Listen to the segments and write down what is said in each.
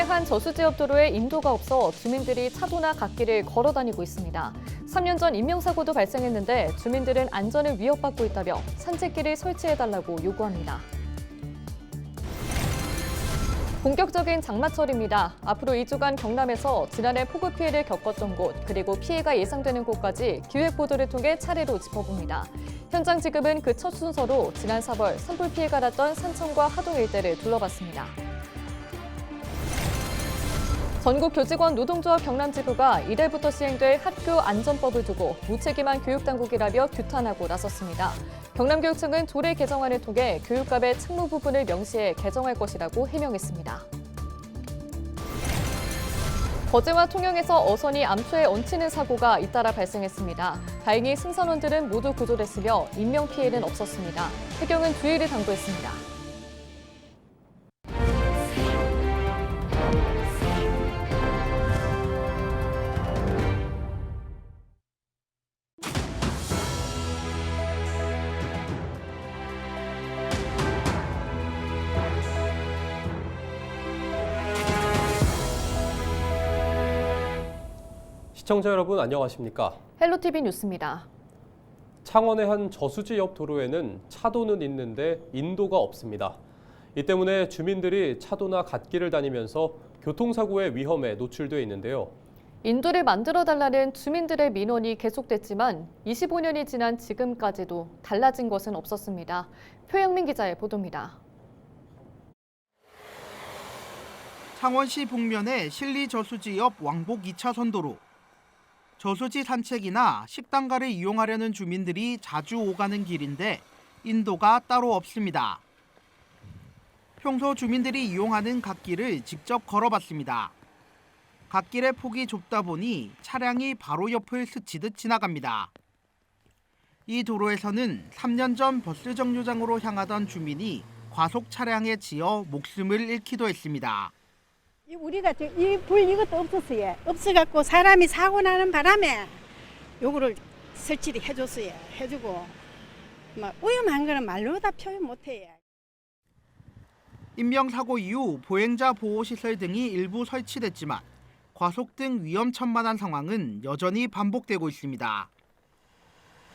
한 저수지옆 도로에 인도가 없어 주민들이 차도나 갓길을 걸어 다니고 있습니다. 3년 전 인명사고도 발생했는데 주민들은 안전을 위협받고 있다며 산책길을 설치해달라고 요구합니다. 본격적인 장마철입니다. 앞으로 2주간 경남에서 지난해 폭우 피해를 겪었던 곳, 그리고 피해가 예상되는 곳까지 기획보도를 통해 차례로 짚어봅니다. 현장 지금은 그 첫 순서로 지난 4월 산불 피해가 났던 산청과 하동 일대를 둘러봤습니다. 전국교직원 노동조합 경남지부가 이달부터 시행될 학교 안전법을 두고 무책임한 교육당국이라며 규탄하고 나섰습니다. 경남교육청은 조례 개정안을 통해 교육감의 책무 부분을 명시해 개정할 것이라고 해명했습니다. 거제와 통영에서 어선이 암초에 얹히는 사고가 잇따라 발생했습니다. 다행히 승선원들은 모두 구조됐으며 인명피해는 없었습니다. 해경은 주의를 당부했습니다. 시청자 여러분 안녕하십니까? 헬로티비 뉴스입니다. 창원의 한 저수지 옆 도로에는 차도는 있는데 인도가 없습니다. 이 때문에 주민들이 차도나 갓길을 다니면서 교통사고의 위험에 노출돼 있는데요. 인도를 만들어달라는 주민들의 민원이 계속됐지만 25년이 지난 지금까지도 달라진 것은 없었습니다. 표영민 기자의 보도입니다. 창원시 북면의 실리 저수지 옆 왕복 2차선 도로. 저수지 산책이나 식당가를 이용하려는 주민들이 자주 오가는 길인데 인도가 따로 없습니다. 평소 주민들이 이용하는 갓길을 직접 걸어봤습니다. 갓길의 폭이 좁다 보니 차량이 바로 옆을 스치듯 지나갑니다. 이 도로에서는 3년 전 버스 정류장으로 향하던 주민이 과속 차량에 치여 목숨을 잃기도 했습니다. 우리가 이것도 없었어요. 없어갖고 사람이 사고 나는 바람에 요거를 설치를 해줬어요. 해주고 막 위험한 거는 말로 다 표현 못해요. 인명사고 이후 보행자 보호시설 등이 일부 설치됐지만 과속 등 위험천만한 상황은 여전히 반복되고 있습니다.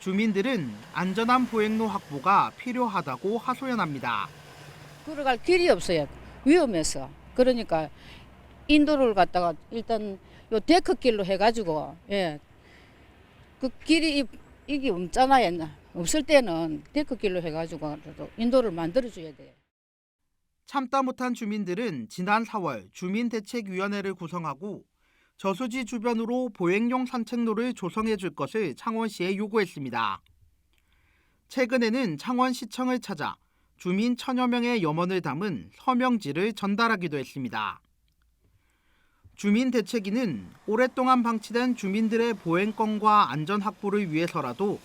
주민들은 안전한 보행로 확보가 필요하다고 하소연합니다. 걸어갈 길이 없어요. 위험해서. 그러니까 인도를 갖다가 일단 요 데크길로 해가지고 그 길이 이게 없잖아요. 없을 때는 데크길로 해가지고 인도를 만들어줘야 돼요. 참다 못한 주민들은 지난 4월 주민대책위원회를 구성하고 저수지 주변으로 보행용 산책로를 조성해 줄 것을 창원시에 요구했습니다. 최근에는 창원시청을 찾아 주민 1000여 명의 염원을 담은 서명지를 전달하기도 했습니다. 주민대책위는 오랫동안 방치된 주민들의 보행권과 안전 확보를 위해서라도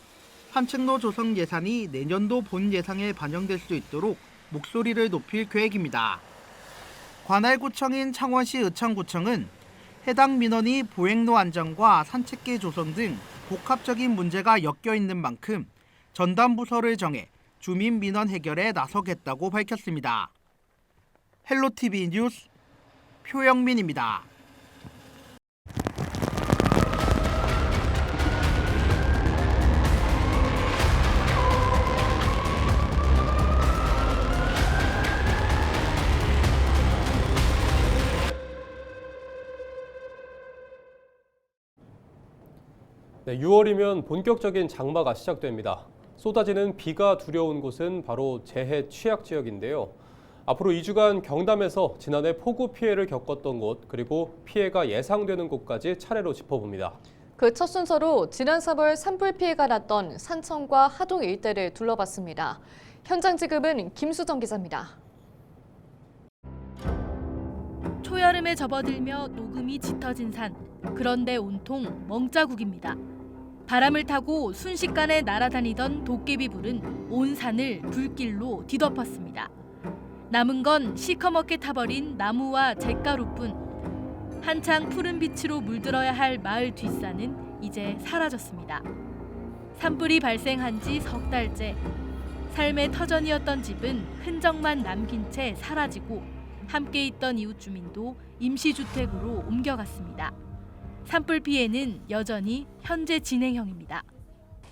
산책로 조성 예산이 내년도 본 예산에 반영될 수 있도록 목소리를 높일 계획입니다. 관할구청인 창원시 의창구청은 해당 민원이 보행로 안전과 산책길 조성 등 복합적인 문제가 엮여 있는 만큼 전담 부서를 정해 주민 민원 해결에 나서겠다고 밝혔습니다. 헬로티비 뉴스 표영민입니다. 네, 6월이면 본격적인 장마가 시작됩니다. 쏟아지는 비가 두려운 곳은 바로 재해 취약 지역인데요. 앞으로 2주간 경남에서 지난해 폭우 피해를 겪었던 곳, 그리고 피해가 예상되는 곳까지 차례로 짚어봅니다. 그 첫 순서로 지난 3월 산불 피해가 났던 산청과 하동 일대를 둘러봤습니다. 현장 지금은 김수정 기자입니다. 초여름에 접어들며 녹음이 짙어진 산. 그런데 온통 멍자국입니다. 바람을 타고 순식간에 날아다니던 도깨비불은 온 산을 불길로 뒤덮었습니다. 남은 건 시커멓게 타버린 나무와 잿가루뿐. 한창 푸른 빛으로 물들어야 할 마을 뒷산은 이제 사라졌습니다. 산불이 발생한 지 석 달째. 삶의 터전이었던 집은 흔적만 남긴 채 사라지고 함께 있던 이웃 주민도 임시주택으로 옮겨갔습니다. 산불 피해는 여전히 현재 진행형입니다.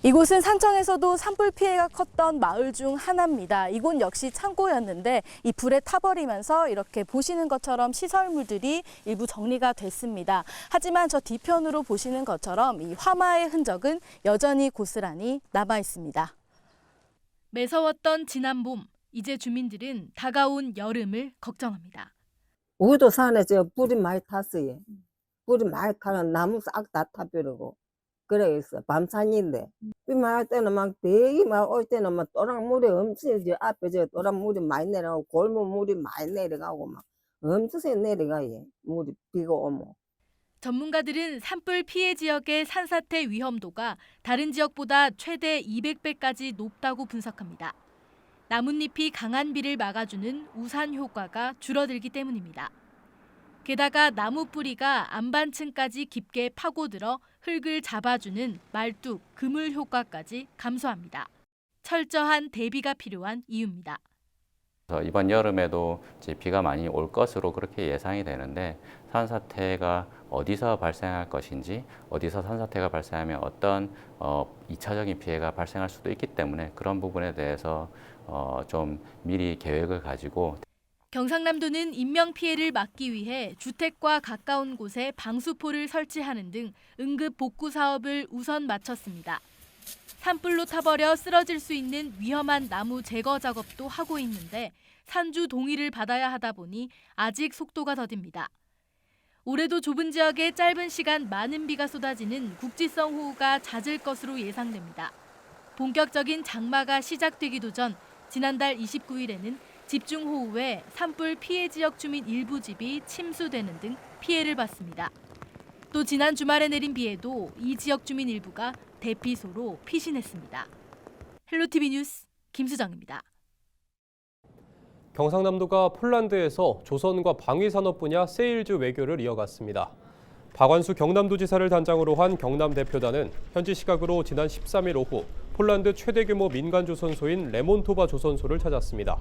이곳은 산청에서도 산불 피해가 컸던 마을 중 하나입니다. 이곳 역시 창고였는데 이 불에 타버리면서 이렇게 보시는 것처럼 시설물들이 일부 정리가 됐습니다. 하지만 저 뒤편으로 보시는 것처럼 이 화마의 흔적은 여전히 고스란히 남아 있습니다. 매서웠던 지난 봄, 이제 주민들은 다가온 여름을 걱정합니다. 우리도 산에 저 불이 많이 탔어요. 불이 많이 타면 나무 싹 다 타버리고 그래 있어. 밤산인데 비 많이 올 때는 막 되게 막 올 때는 막 또랑물이 엄청 저 앞에 저 또랑물이 많이 내려가고 골무물이 많이 내려가고 막 엄청 내려가요. 물이 비가 오면. 전문가들은 산불 피해 지역의 산사태 위험도가 다른 지역보다 최대 200배까지 높다고 분석합니다. 나뭇잎이 강한 비를 막아주는 우산 효과가 줄어들기 때문입니다. 게다가 나무 뿌리가 안반층까지 깊게 파고들어 흙을 잡아주는 말뚝, 그물 효과까지 감소합니다. 철저한 대비가 필요한 이유입니다. 이번 여름에도 이제 비가 많이 올 것으로 그렇게 예상이 되는데 산사태가 어디서 발생할 것인지, 어디서 산사태가 발생하면 어떤 2차적인 피해가 발생할 수도 있기 때문에 그런 부분에 대해서 좀 미리 계획을 가지고 경상남도는 인명 피해를 막기 위해 주택과 가까운 곳에 방수포를 설치하는 등 응급 복구 사업을 우선 마쳤습니다. 산불로 타버려 쓰러질 수 있는 위험한 나무 제거 작업도 하고 있는데 산주 동의를 받아야 하다 보니 아직 속도가 더딥니다. 올해도 좁은 지역에 짧은 시간 많은 비가 쏟아지는 국지성 호우가 잦을 것으로 예상됩니다. 본격적인 장마가 시작되기도 전 지난달 29일에는 집중호우에 산불 피해 지역 주민 일부 집이 침수되는 등 피해를 봤습니다. 또 지난 주말에 내린 비에도 이 지역 주민 일부가 대피소로 피신했습니다. 헬로티비 뉴스 김수정입니다. 경상남도가 폴란드에서 조선과 방위산업 분야 세일즈 외교를 이어갔습니다. 박완수 경남도지사를 단장으로 한 경남 대표단은 현지 시각으로 지난 13일 오후 폴란드 최대 규모 민간 조선소인 레몬토바 조선소를 찾았습니다.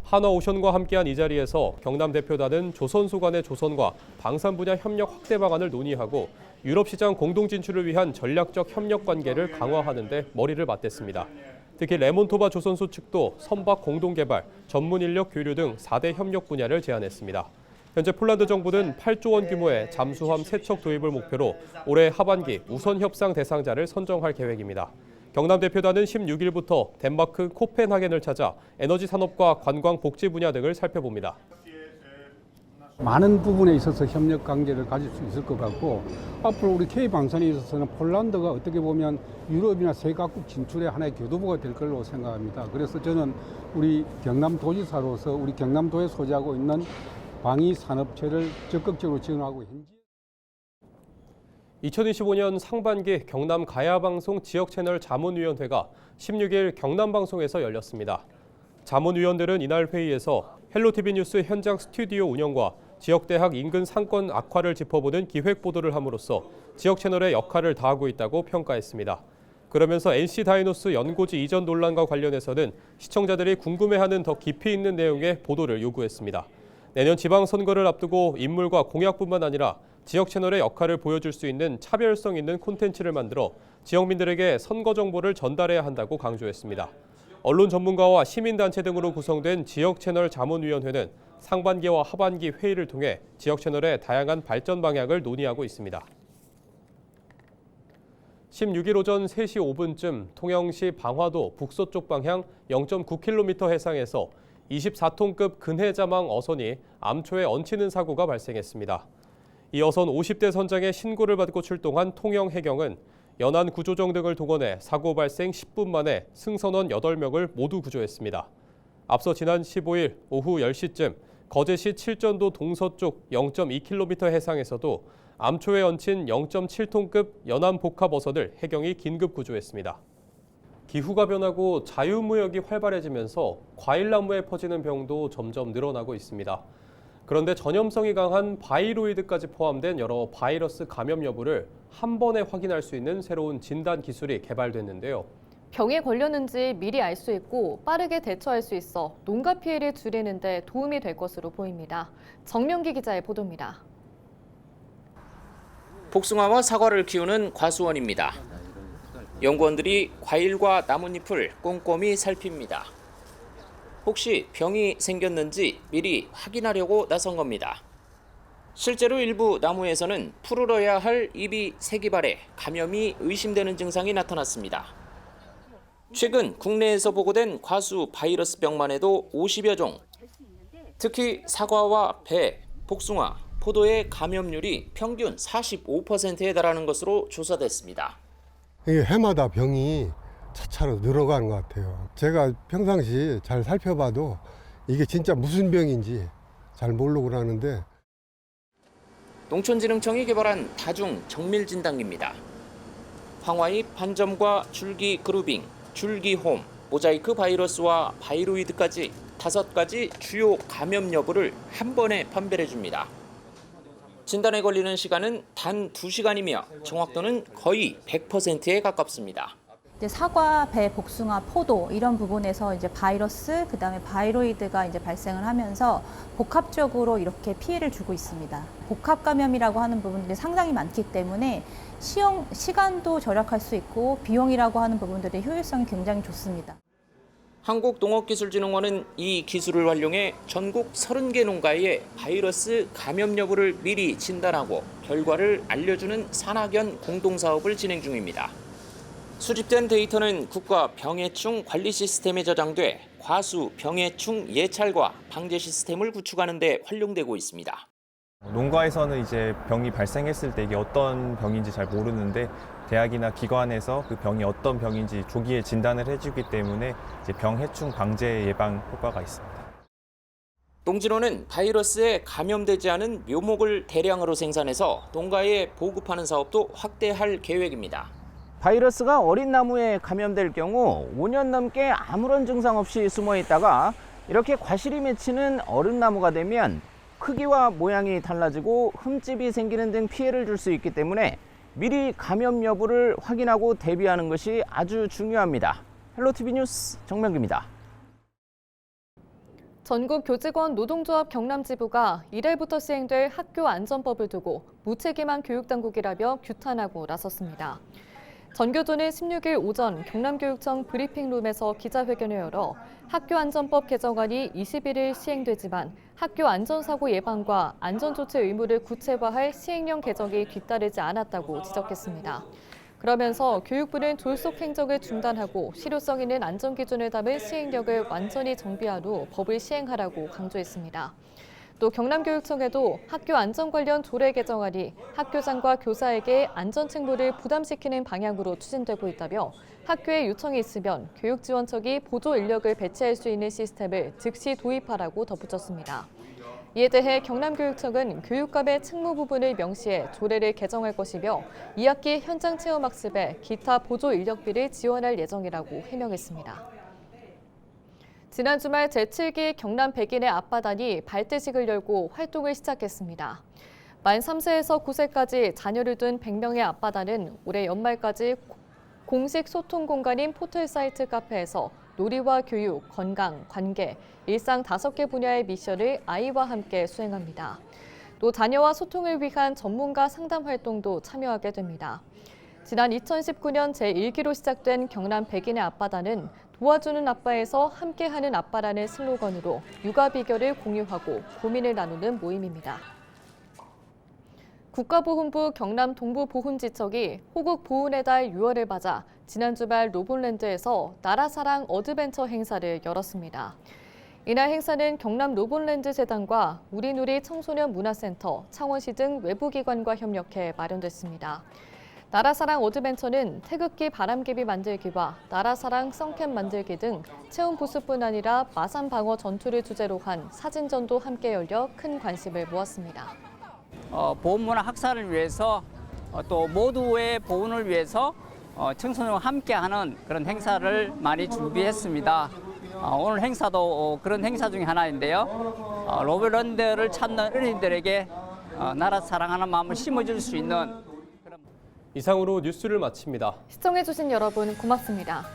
한화오션과 함께한 이 자리에서 경남 대표단은 조선소 간의 조선과 방산 분야 협력 확대 방안을 논의하고 유럽 시장 공동 진출을 위한 전략적 협력 관계를 강화하는 데 머리를 맞댔습니다. 특히 레몬토바 조선소 측도 선박 공동 개발, 전문 인력 교류 등 4대 협력 분야를 제안했습니다. 현재 폴란드 정부는 8조 원 규모의 잠수함 3척 도입을 목표로 올해 하반기 우선 협상 대상자를 선정할 계획입니다. 경남 대표단은 16일부터 덴마크 코펜하겐을 찾아 에너지 산업과 관광 복지 분야 등을 살펴봅니다. 많은 부분에 있어서 협력 관계를 가질 수 있을 것 같고 앞으로 우리 K방산에 있어서는 폴란드가 어떻게 보면 유럽이나 세각국 진출의 하나의 교두보가 될 걸로 생각합니다. 그래서 저는 우리 경남도지사로서 우리 경남도에 소재하고 있는 방위산업체를 적극적으로 지원하고 현재 2025년 상반기 경남 가야방송 지역채널 자문위원회가 16일 경남방송에서 열렸습니다. 자문위원들은 이날 회의에서 헬로티비 뉴스 현장 스튜디오 운영과 지역대학 인근 상권 악화를 짚어보는 기획보도를 함으로써 지역채널의 역할을 다하고 있다고 평가했습니다. 그러면서 NC다이노스 연고지 이전 논란과 관련해서는 시청자들이 궁금해하는 더 깊이 있는 내용의 보도를 요구했습니다. 내년 지방선거를 앞두고 인물과 공약뿐만 아니라 지역 채널의 역할을 보여줄 수 있는 차별성 있는 콘텐츠를 만들어 지역민들에게 선거 정보를 전달해야 한다고 강조했습니다. 언론 전문가와 시민단체 등으로 구성된 지역 채널 자문위원회는 상반기와 하반기 회의를 통해 지역 채널의 다양한 발전 방향을 논의하고 있습니다. 16일 오전 3시 5분쯤 통영시 방화도 북서쪽 방향 0.9km 해상에서 24톤급 근해자망 어선이 암초에 얹히는 사고가 발생했습니다. 이 어선 50대 선장의 신고를 받고 출동한 통영해경은 연안 구조정 등을 동원해 사고 발생 10분 만에 승선원 8명을 모두 구조했습니다. 앞서 지난 15일 오후 10시쯤 거제시 칠전도 동서쪽 0.2km 해상에서도 암초에 얹힌 0.7톤급 연안 복합 어선을 해경이 긴급 구조했습니다. 기후가 변하고 자유무역이 활발해지면서 과일나무에 퍼지는 병도 점점 늘어나고 있습니다. 그런데 전염성이 강한 바이로이드까지 포함된 여러 바이러스 감염 여부를 한 번에 확인할 수 있는 새로운 진단 기술이 개발됐는데요. 병에 걸렸는지 미리 알 수 있고 빠르게 대처할 수 있어 농가 피해를 줄이는 데 도움이 될 것으로 보입니다. 정명기 기자의 보도입니다. 복숭아와 사과를 키우는 과수원입니다. 연구원들이 과일과 나뭇잎을 꼼꼼히 살핍니다. 혹시 병이 생겼는지 미리 확인하려고 나선 겁니다. 실제로 일부 나무에서는 푸르러야 할 잎이 새기발해 감염이 의심되는 증상이 나타났습니다. 최근 국내에서 보고된 과수 바이러스 병만 해도 50여 종, 특히 사과와 배, 복숭아, 포도의 감염률이 평균 45%에 달하는 것으로 조사됐습니다. 이게 해마다 병이 차차로 늘어가는 것 같아요. 제가 평상시 잘 살펴봐도 이게 진짜 무슨 병인지 잘 모르고 그러는데 농촌진흥청이 개발한 다중 정밀 진단기입니다. 황화잎 반점과 줄기 그루빙, 줄기홈, 모자이크 바이러스와 바이로이드까지 5가지 주요 감염 여부를 한 번에 판별해 줍니다. 진단에 걸리는 시간은 단 2시간이며 정확도는 거의 100%에 가깝습니다. 사과, 배, 복숭아, 포도 이런 부분에서 이제 바이러스, 그다음에 바이로이드가 이제 발생을 하면서 복합적으로 이렇게 피해를 주고 있습니다. 복합 감염이라고 하는 부분들이 상당히 많기 때문에 시간도 절약할 수 있고 비용이라고 하는 부분들의 효율성이 굉장히 좋습니다. 한국농업기술진흥원은 이 기술을 활용해 전국 30개 농가의 바이러스 감염 여부를 미리 진단하고 결과를 알려주는 산학연 공동사업을 진행 중입니다. 수집된 데이터는 국가 병해충 관리 시스템에 저장돼 과수 병해충 예찰과 방제 시스템을 구축하는 데 활용되고 있습니다. 농가에서는 이제 병이 발생했을 때 이게 어떤 병인지 잘 모르는데 대학이나 기관에서 그 병이 어떤 병인지 조기에 진단을 해주기 때문에 이제 병해충 방제 예방 효과가 있습니다. 농진원은 바이러스에 감염되지 않은 묘목을 대량으로 생산해서 농가에 보급하는 사업도 확대할 계획입니다. 바이러스가 어린 나무에 감염될 경우 5년 넘게 아무런 증상 없이 숨어 있다가 이렇게 과실이 맺히는 어른 나무가 되면 크기와 모양이 달라지고 흠집이 생기는 등 피해를 줄 수 있기 때문에 미리 감염 여부를 확인하고 대비하는 것이 아주 중요합니다. 헬로티비 뉴스 정명기입니다. 전국교직원 노동조합 경남지부가 이달부터 시행될 학교 안전법을 두고 무책임한 교육당국이라며 규탄하고 나섰습니다. 전교조는 16일 오전 경남교육청 브리핑룸에서 기자회견을 열어 학교안전법 개정안이 21일 시행되지만 학교 안전사고 예방과 안전조치 의무를 구체화할 시행령 개정이 뒤따르지 않았다고 지적했습니다. 그러면서 교육부는 졸속 행정을 중단하고 실효성 있는 안전기준을 담은 시행령을 완전히 정비한 후 법을 시행하라고 강조했습니다. 또 경남교육청에도 학교 안전 관련 조례 개정안이 학교장과 교사에게 안전 책무를 부담시키는 방향으로 추진되고 있다며 학교에 요청이 있으면 교육지원청이 보조 인력을 배치할 수 있는 시스템을 즉시 도입하라고 덧붙였습니다. 이에 대해 경남교육청은 교육감의 책무 부분을 명시해 조례를 개정할 것이며 2학기 현장 체험학습에 기타 보조 인력비를 지원할 예정이라고 해명했습니다. 지난 주말 제7기 경남 백인의 앞바다니 발대식을 열고 활동을 시작했습니다. 만 3세에서 9세까지 자녀를 둔 100명의 앞바다는 올해 연말까지 공식 소통 공간인 포털 사이트 카페에서 놀이와 교육, 건강, 관계, 일상 5개 분야의 미션을 아이와 함께 수행합니다. 또 자녀와 소통을 위한 전문가 상담 활동도 참여하게 됩니다. 지난 2019년 제1기로 시작된 경남 백인의 앞바다는 도와주는 아빠에서 함께하는 아빠라는 슬로건으로 육아 비결을 공유하고 고민을 나누는 모임입니다. 국가보훈부 경남 동부보훈지척이 호국 보훈의 달 6월을 맞아 지난 주말 로본랜드에서 나라사랑 어드벤처 행사를 열었습니다. 이날 행사는 경남 로본랜드 재단과 우리누리 청소년 문화센터, 창원시 등 외부기관과 협력해 마련됐습니다. 나라사랑 어드벤처는 태극기 바람개비 만들기와 나라사랑 선캠 만들기 등 체험 부스뿐 아니라 마산 방어 전투를 주제로 한 사진전도 함께 열려 큰 관심을 모았습니다. 보훈문화 학살을 위해서 또 모두의 보훈을 위해서 청소년과 함께하는 그런 행사를 많이 준비했습니다. 오늘 행사도 그런 행사 중에 하나인데요. 로본랜드를 찾는 어린이들에게 나라 사랑하는 마음을 심어줄 수 있는 이상으로 뉴스를 마칩니다. 시청해주신 여러분 고맙습니다.